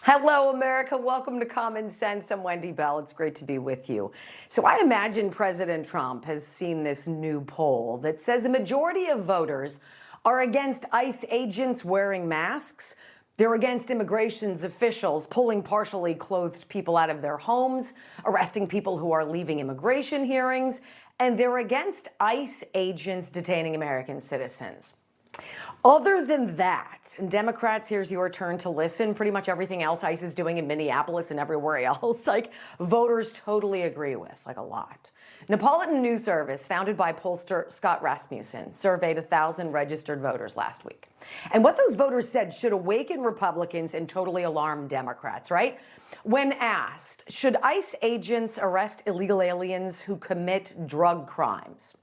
Hello, America. Welcome to Common Sense. I'm Wendy Bell. It's great to be with you. So I imagine President Trump has seen this new poll that says a majority of voters are against ICE agents wearing masks. They're against immigration officials pulling partially clothed people out of their homes, arresting people who are leaving immigration hearings, and they're against ICE agents detaining American citizens. Other than that, and Democrats, here's your turn to listen, pretty much everything else ICE is doing in Minneapolis and everywhere else, voters totally agree with, a lot. Neapolitan News Service, founded by pollster Scott Rasmussen, surveyed 1,000 registered voters last week. And what those voters said should awaken Republicans and totally alarm Democrats, right? When asked, should ICE agents arrest illegal aliens who commit drug crimes?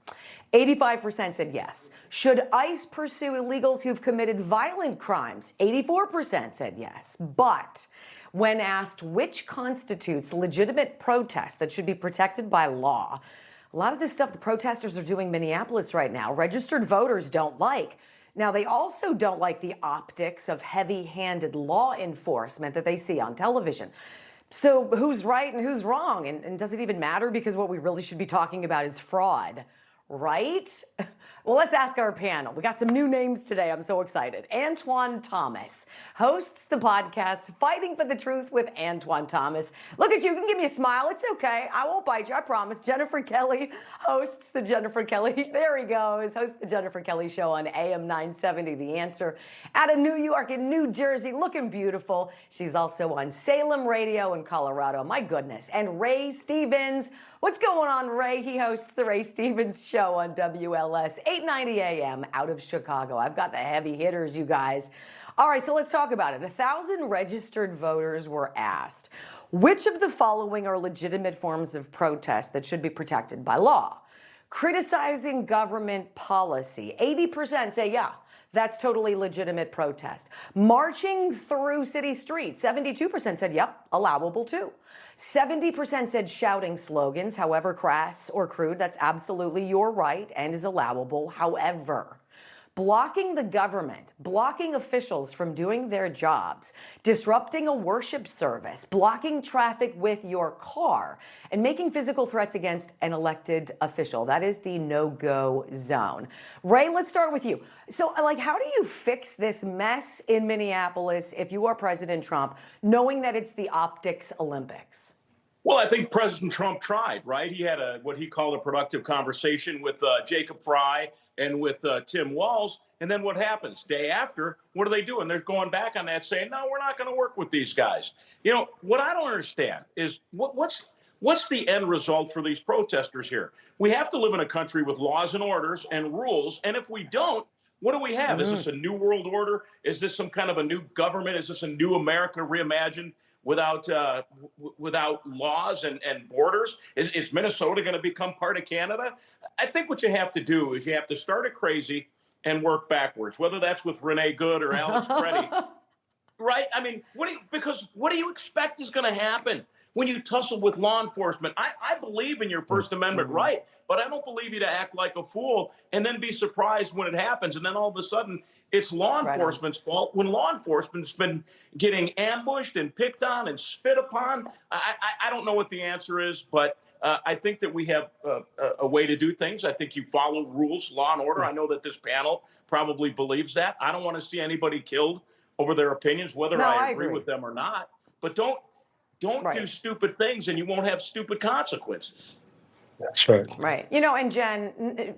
85% said yes. Should ICE pursue illegals who've committed violent crimes? 84% said yes. But when asked which constitutes legitimate protest that should be protected by law, a lot of this stuff the protesters are doing in Minneapolis right now, registered voters don't like. Now, they also don't like the optics of heavy-handed law enforcement that they see on television. So who's right and who's wrong? And does it even matter? Because what we really should be talking about is fraud. Right? Well, let's ask our panel. We got some new names today. I'm so excited. Antoine Thomas hosts the podcast Fighting for the Truth with Antoine Thomas. Look at you. You can give me a smile. It's okay. I won't bite you. I promise. Jennifer Kelly hosts the Jennifer Kelly. There he goes. Hosts the Jennifer Kelly Show on AM 970. The Answer out of New York and New Jersey, looking beautiful. She's also on Salem Radio in Colorado. My goodness. And Ray Stevens. What's going on, Ray? He hosts the Ray Stevens Show on WLS, 890 AM out of Chicago. I've got the heavy hitters, you guys. All right, so let's talk about it. 1,000 registered voters were asked, which of the following are legitimate forms of protest that should be protected by law? Criticizing government policy. 80% say yeah. That's totally legitimate protest. Marching through city streets, 72% said, yep, allowable too. 70% said shouting slogans, however crass or crude, that's absolutely your right and is allowable. However, blocking the government, blocking officials from doing their jobs, disrupting a worship service, blocking traffic with your car, and making physical threats against an elected official. That is the no-go zone. Ray, let's start with you. So, how do you fix this mess in Minneapolis if you are President Trump, knowing that it's the optics Olympics? Well, I think President Trump tried, right? He had what he called a productive conversation with Jacob Fry and with Tim Walz. And then what happens? Day after, what are they doing? They're going back on that saying, no, we're not going to work with these guys. You know, what I don't understand is what's the end result for these protesters here? We have to live in a country with laws and orders and rules. And if we don't, what do we have? Is this a new world order? Is this some kind of a new government? Is this a new America reimagined without laws and borders? Is Minnesota going to become part of Canada? I think what you have to do is you have to start it crazy and work backwards, whether that's with Renee Good or Alex Preddy. Right? I mean, what do you expect is going to happen when you tussle with law enforcement? I believe in your First Amendment right, but I don't believe you to act like a fool and then be surprised when it happens. And then all of a sudden, it's law enforcement's fault when law enforcement's been getting ambushed and picked on and spit upon. I don't know what the answer is, but I think that we have a way to do things. I think you follow rules, law and order. I know that this panel probably believes that. I don't want to see anybody killed over their opinions, whether I agree with them or not. But don't do stupid things, and you won't have stupid consequences. That's right. Right. You know, and Jen,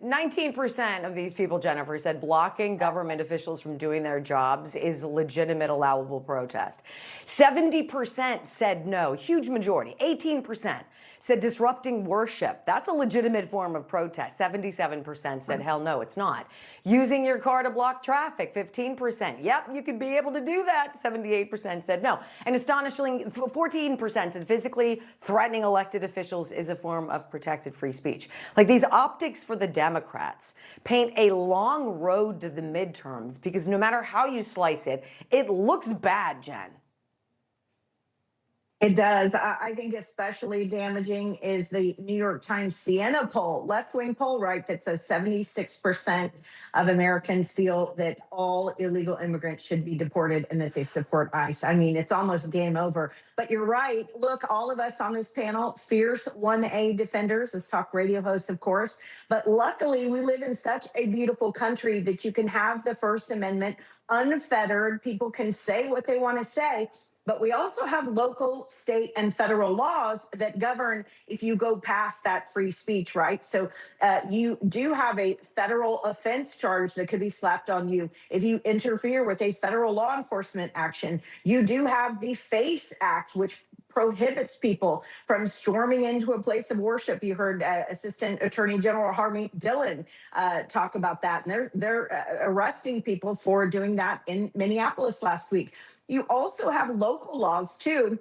19% of these people, Jennifer, said blocking government officials from doing their jobs is legitimate, allowable protest. 70% said no, huge majority. 18% said disrupting worship. That's a legitimate form of protest. 77% said, hell no, it's not. Using your car to block traffic, 15%. Yep, you could be able to do that. 78% said no. And astonishingly, 14% said physically threatening elected officials is a form of protected free speech. These optics for the Democrats paint a long road to the midterms because no matter how you slice it, it looks bad, Jen. It does. I think especially damaging is the New York Times Siena poll, left wing poll, right? That says 76% of Americans feel that all illegal immigrants should be deported and that they support ICE. I mean, it's almost game over. But you're right. Look, all of us on this panel, fierce 1A defenders, as talk radio hosts, of course. But luckily, we live in such a beautiful country that you can have the First Amendment unfettered. People can say what they want to say. But we also have local, state, and federal laws that govern if you go past that free speech, right? So you do have a federal offense charge that could be slapped on you if you interfere with a federal law enforcement action. You do have the FACE Act, which prohibits people from storming into a place of worship. You heard Assistant Attorney General Harvey Dillon talk about that, and they're arresting people for doing that in Minneapolis last week. You also have local laws too.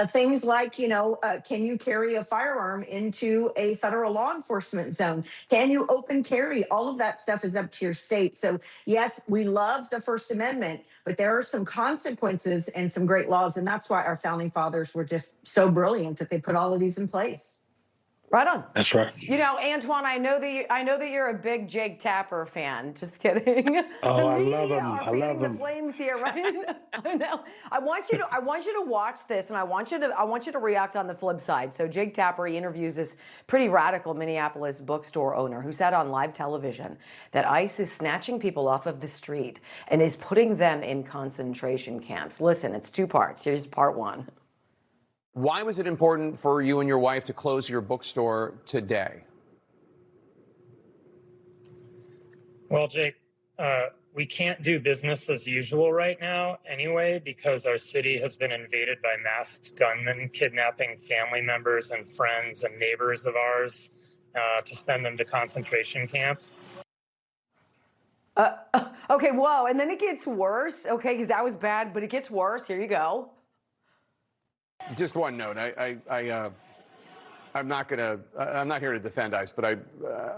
Things like, can you carry a firearm into a federal law enforcement zone? Can you open carry? All of that stuff is up to your state. So, yes, we love the First Amendment, but there are some consequences and some great laws. And that's why our founding fathers were just so brilliant that they put all of these in place. Right on. That's right. Antoine, I know that you're a big Jake Tapper fan. Just kidding. Oh, I love media him. are I fanning love the him. flames here, right? I know. I want you to watch this, and I want you to react on the flip side. So Jake Tapper, he interviews this pretty radical Minneapolis bookstore owner who said on live television that ICE is snatching people off of the street and is putting them in concentration camps. Listen, it's two parts. Here's part one. Why was it important for you and your wife to close your bookstore today? Well, Jake, we can't do business as usual right now anyway, because our city has been invaded by masked gunmen kidnapping family members and friends and neighbors of ours to send them to concentration camps. Okay, whoa, and then it gets worse, okay, because that was bad, but it gets worse. Here you go. Just one note. I'm not here to defend ICE, but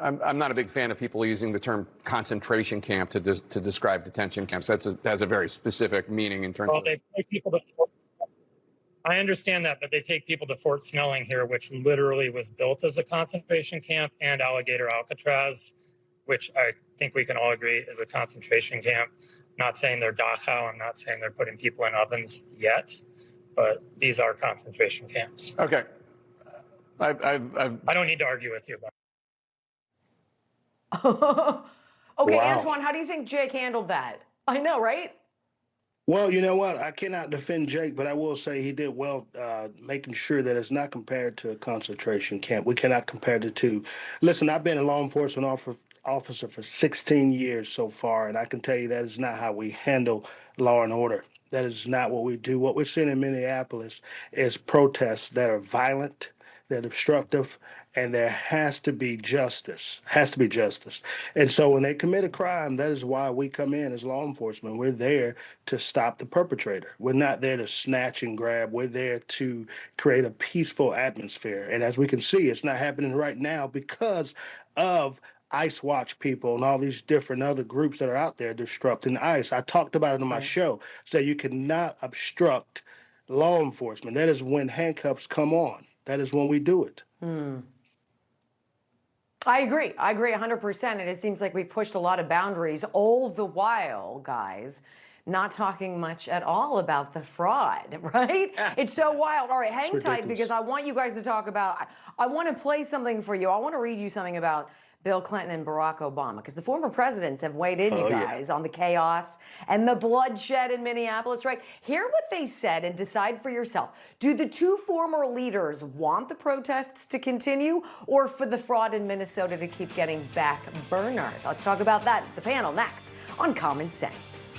I'm not a big fan of people using the term concentration camp to describe detention camps. That has a very specific meaning in terms of. They take people to I understand that, but they take people to Fort Snelling here, which literally was built as a concentration camp, and Alligator Alcatraz, which I think we can all agree is a concentration camp. Not saying they're Dachau. I'm not saying they're putting people in ovens yet. But these are concentration camps. Okay. I don't need to argue with you about it. Okay, Wow. Antoine, how do you think Jake handled that? I know, right? Well, you know what? I cannot defend Jake, but I will say he did well making sure that it's not compared to a concentration camp. We cannot compare the two. Listen, I've been a law enforcement officer for 16 years so far, and I can tell you that is not how we handle law and order. That is not what we do. What we're seeing in Minneapolis is protests that are violent, that are obstructive, and there has to be justice. Has to be justice. And so when they commit a crime, that is why we come in as law enforcement. We're there to stop the perpetrator. We're not there to snatch and grab. We're there to create a peaceful atmosphere. And as we can see, it's not happening right now because of ICE Watch people and all these different other groups that are out there disrupting ICE. I talked about it on my show. So you cannot obstruct law enforcement. That is when handcuffs come on. That is when we do it. I agree 100%. And it seems like we've pushed a lot of boundaries, all the while, guys, not talking much at all about the fraud, right? It's so wild. All right, hang tight because I want you guys to talk about, I want to play something for you. I want to read you something about Bill Clinton and Barack Obama, because the former presidents have weighed in, you guys, on the chaos and the bloodshed in Minneapolis, right? Hear what they said and decide for yourself. Do the two former leaders want the protests to continue or for the fraud in Minnesota to keep getting back burner? Let's talk about that, the panel, next on Common Sense.